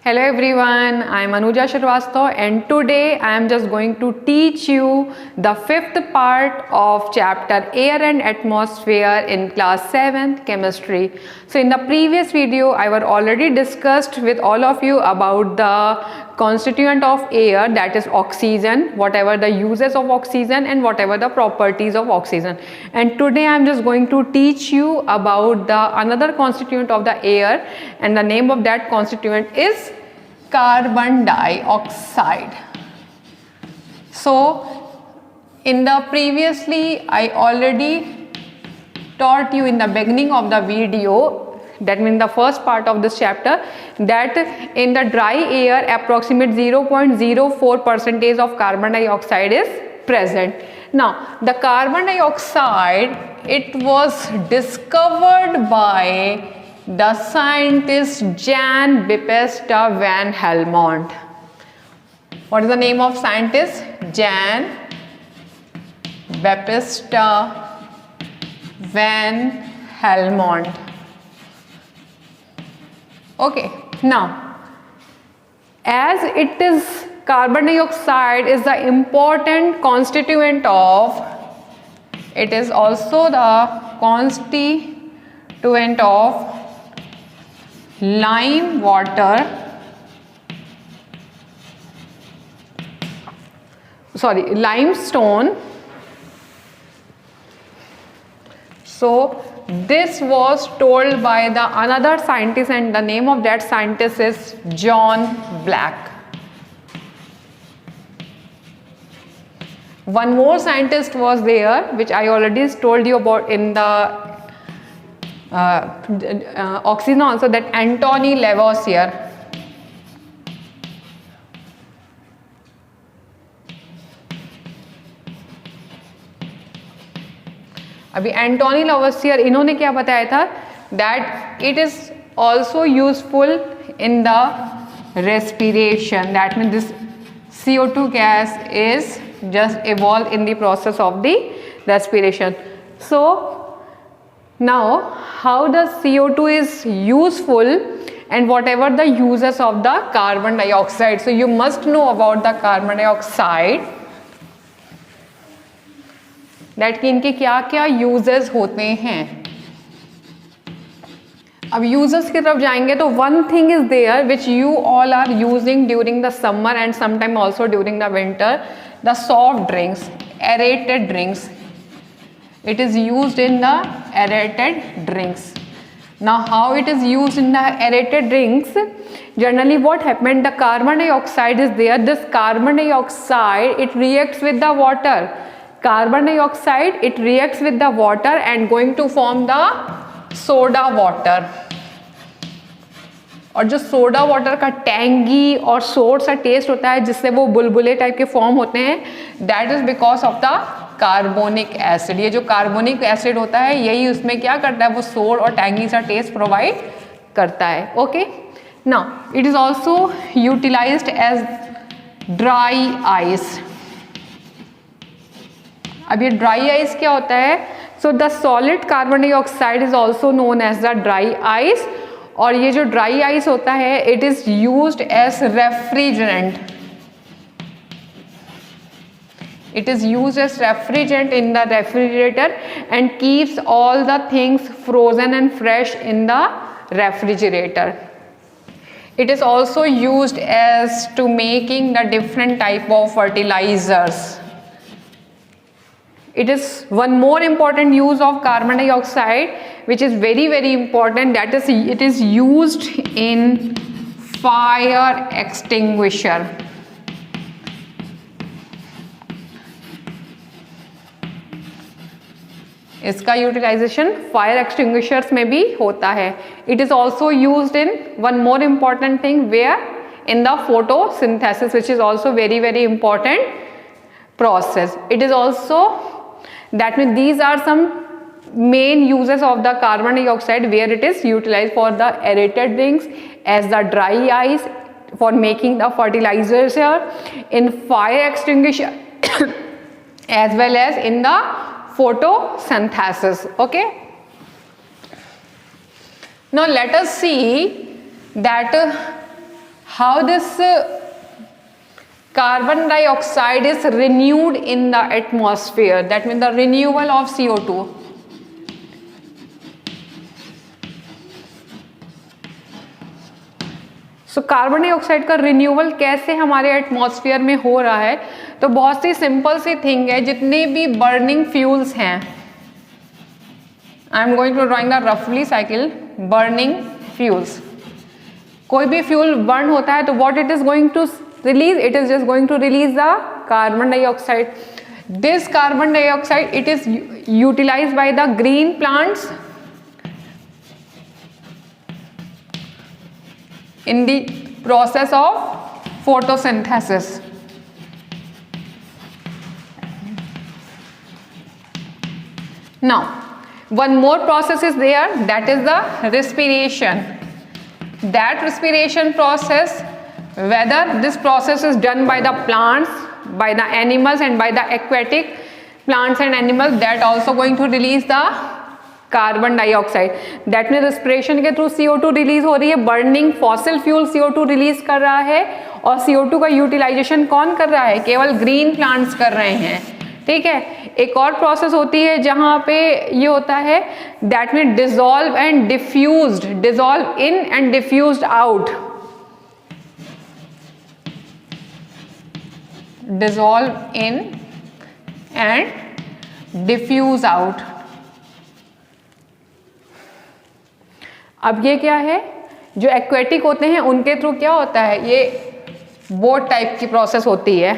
Hello everyone, I am Anuja Shrivastava and today I am just going to teach you the fifth part of chapter Air and Atmosphere in class 7th chemistry. So in the previous video I was already discussed with all of you about the constituent of air, that is oxygen, whatever the uses of oxygen and whatever the properties of oxygen. And today I am just going to teach you about the another constituent of the air, and the name of that constituent is carbon dioxide. So in the previously I already taught you in the beginning of the video, that means the first part of this chapter, that in the dry air approximate 0.04% of carbon dioxide is present. Now the carbon dioxide, it was discovered by the scientist Jan Baptista van Helmont. What is the name of scientist? Jan Baptista van Helmont. Okay, now as it is, carbon dioxide is the important constituent of, it is also the constituent of limestone, so this was told by the another scientist, and the name of that scientist is John Black. One more scientist was there, which I already told you about in the oxygen also, that Anthony Lavoisier. अभी एंटोनी लवोसियर इन्होंने क्या बताया था, that it is also useful in the respiration, that mean this CO2 gas is just evolved in the process of the respiration. So now how the CO2 is useful and whatever the uses of the carbon dioxide. So you must know about the carbon dioxide, that कि इनके क्या क्या uses होते हैं. अब uses की तरफ जाएंगे तो one thing is there which you all are using during the summer and sometime also during the winter, the soft drinks, aerated drinks. It is used in the aerated drinks. Now how it is used in the aerated drinks? Generally what happened, the carbon dioxide is there. This carbon dioxide, it reacts with the water. Carbon dioxide, it reacts with the water and going to form the soda water. और जो soda water का tangy और सोर सा test होता है जिससे वो बुलबुले टाइप के फॉर्म होते हैं, that is because of the carbonic acid. ये जो कार्बोनिक एसिड होता है यही उसमें क्या करता है, वो सोर और टैंगी सा टेस्ट प्रोवाइड करता है. Okay, now it is also utilized as dry ice. अब ये ड्राई आइस क्या होता है? So the solid carbon dioxide is also known as the dry ice. और ये जो ड्राई आइस होता है, it is used as refrigerant. It is used as refrigerant in the refrigerator and keeps all the things frozen and fresh in the refrigerator. It is also used as to making the different type of fertilizers. It is one more important use of carbon dioxide which is very very important, that is it is used in fire extinguisher. इसका utilization fire extinguishers में भी होता है. It is also used in one more important thing where in the photosynthesis, which is also very very important process. It is also, that means these are some main uses of the carbon dioxide where it is utilized for the aerated drinks, as the dry ice, for making the fertilizers here, in fire extinguisher as well as in the photosynthesis. Okay, now let us see that how this carbon dioxide is renewed in the atmosphere, that means the renewal of CO2. So carbon dioxide का renewal कैसे हमारे atmosphere में हो रहा है, तो बहुत सी simple सी thing है, जितने भी बर्निंग फ्यूल्स हैं, I am going to drawing the रफली साइकिल, बर्निंग फ्यूल्स, कोई भी फ्यूल बर्न होता है तो what it is going to release, it is just going to release the carbon dioxide. This carbon dioxide it is utilized by the green plants in the process of photosynthesis. Now one more process is there, that is the respiration. That respiration process, whether this process is done by the plants, by the animals and by the aquatic plants and animals, that also going to release the carbon dioxide. That mean respiration के through CO2 release हो रही है, burning fossil fuel CO2 release कर रहा है, और CO2 का utilisation कौन कर रहा है, केवल ग्रीन प्लांट्स कर रहे हैं. ठीक है. एक और प्रोसेस होती है जहां पे ये होता है, that mean dissolve and diffused, dissolve in and diffused out, dissolve in and diffuse out. अब ये क्या है, जो एक्वेटिक होते हैं उनके थ्रू क्या होता है, ये बोथ टाइप की प्रोसेस होती है,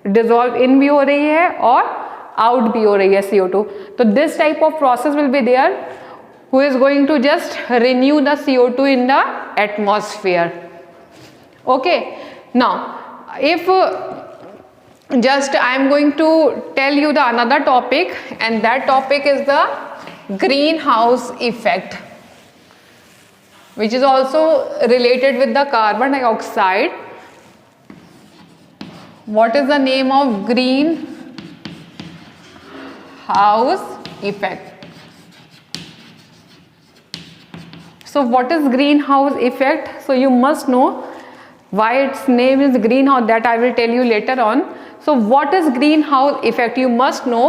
डिसॉल्व इन भी हो रही है और आउट भी हो रही है CO2. तो this type of process will be there who is going to just renew the CO2 in the atmosphere. Okay. Now if just I am going to tell you the another topic, and that topic is the greenhouse effect, which is also related with the carbon dioxide. What is the name of greenhouse effect? So what is greenhouse effect? So you must know why its name is greenhouse, that I will tell you later on. So what is greenhouse effect? You must know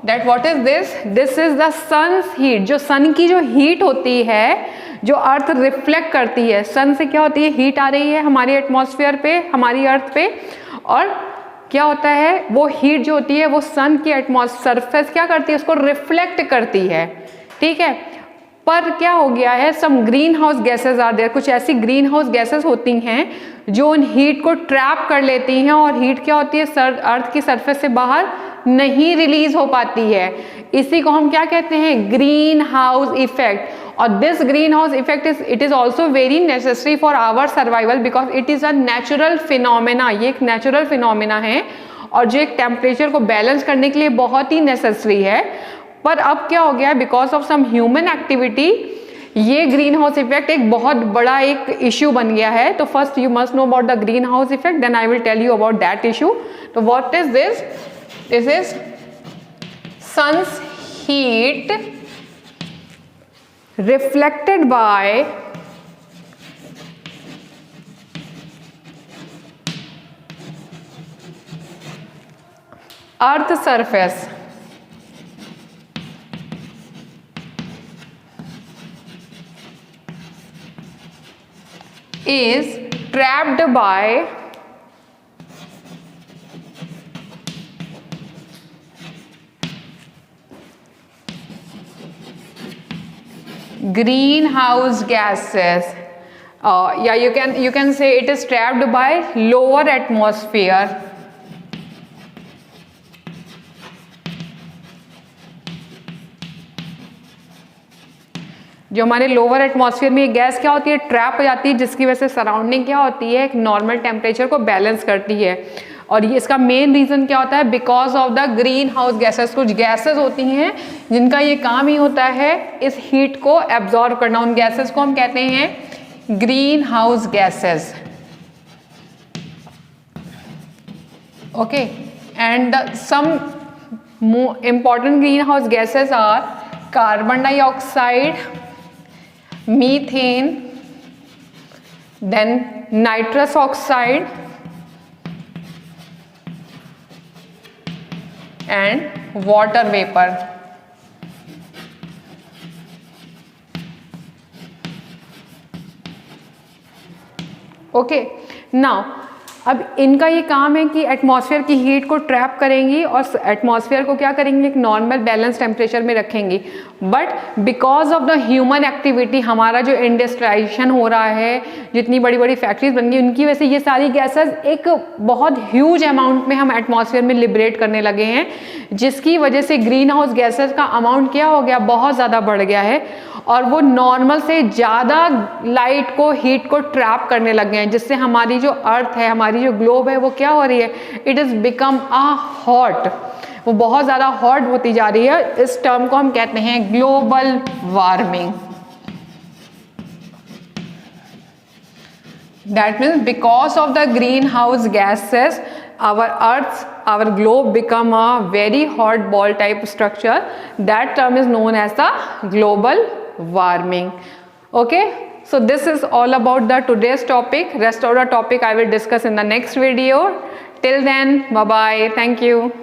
that what is this? This is the sun's heat. जो सन की जो heat होती है, जो अर्थ reflect करती है, सन से क्या होती है, हीट आ रही है हमारी एटमॉस्फेयर पे, हमारी अर्थ पे, और क्या होता है, वो हीट जो होती है वो सन की एटमॉस्फेयर सरफेस क्या करती है, उसको रिफ्लेक्ट करती है. ठीक है. पर क्या हो गया है, some greenhouse gases are there, कुछ ऐसी ग्रीन हाउस गैसेज होती हैं जो उन हीट को ट्रैप कर लेती हैं, और हीट क्या होती है, अर्थ की सरफेस से बाहर नहीं रिलीज हो पाती है. इसी को हम क्या कहते हैं, ग्रीन हाउस इफेक्ट. और this greenhouse effect it is also very necessary for our survival, because it is a natural phenomena. ये एक नेचुरल फिनोमेना है, और जो एक टेम्परेचर को बैलेंस करने के लिए बहुत ही नेसेसरी है. पर अब क्या हो गया है, because of some human activity, ये ग्रीन हाउस इफेक्ट एक बहुत बड़ा एक इश्यू बन गया है. तो first you must know about the greenhouse effect, then I will tell you about that issue. तो what is this? This is sun's heat reflected by earth surface is trapped by greenhouse gases. Yeah, you can say it is trapped by lower atmosphere. जो हमारे lower atmosphere में ये gas क्या होती है, trap हो जाती है, जिसकी वजह से सराउंडिंग क्या होती है, एक नॉर्मल टेम्परेचर को बैलेंस करती है. और ये इसका मेन रीज़न क्या होता है, because of the greenhouse gases. कुछ गैसेस होती हैं जिनका ये काम ही होता है इस हीट को एब्जॉर्ब करना. उन गैसेस को हम कहते हैं greenhouse gases. Okay. And some important greenhouse gases are carbon dioxide, methane, then nitrous oxide and water vapor. Okay, now अब इनका ये काम है कि एटमॉस्फेयर की हीट को ट्रैप करेंगी और एटमॉस्फेयर को क्या करेंगी, एक नॉर्मल बैलेंस टेम्परेचर में रखेंगी. But because of the human activity, हमारा जो इंडस्ट्रियलाइजेशन हो रहा है, जितनी बड़ी बड़ी फैक्ट्रीज बन गई, उनकी वजह से ये सारी गैसेस एक बहुत ह्यूज अमाउंट में हम एटमॉस्फेयर में लिबरेट करने लगे हैं, जिसकी वजह से ग्रीन हाउस गैसेस का अमाउंट क्या हो गया, बहुत ज़्यादा बढ़ गया है और वो नॉर्मल से ज़्यादा लाइट को, हीट को ट्रैप करने लग गए हैं, जिससे हमारी जो अर्थ है, हमारी जो ग्लोब है, वो क्या हो रही है, इट इज़ बिकम हॉट, वो बहुत ज़्यादा हॉट होती जा रही है. इस टर्म को हम कहते हैं global warming. That means because of the greenhouse gases our earth, our globe become a very hot ball type structure. That term is known as the global warming. Okay, so this is all about the today's topic. Rest of the topic I will discuss in the next video. Till then, bye bye. Thank you.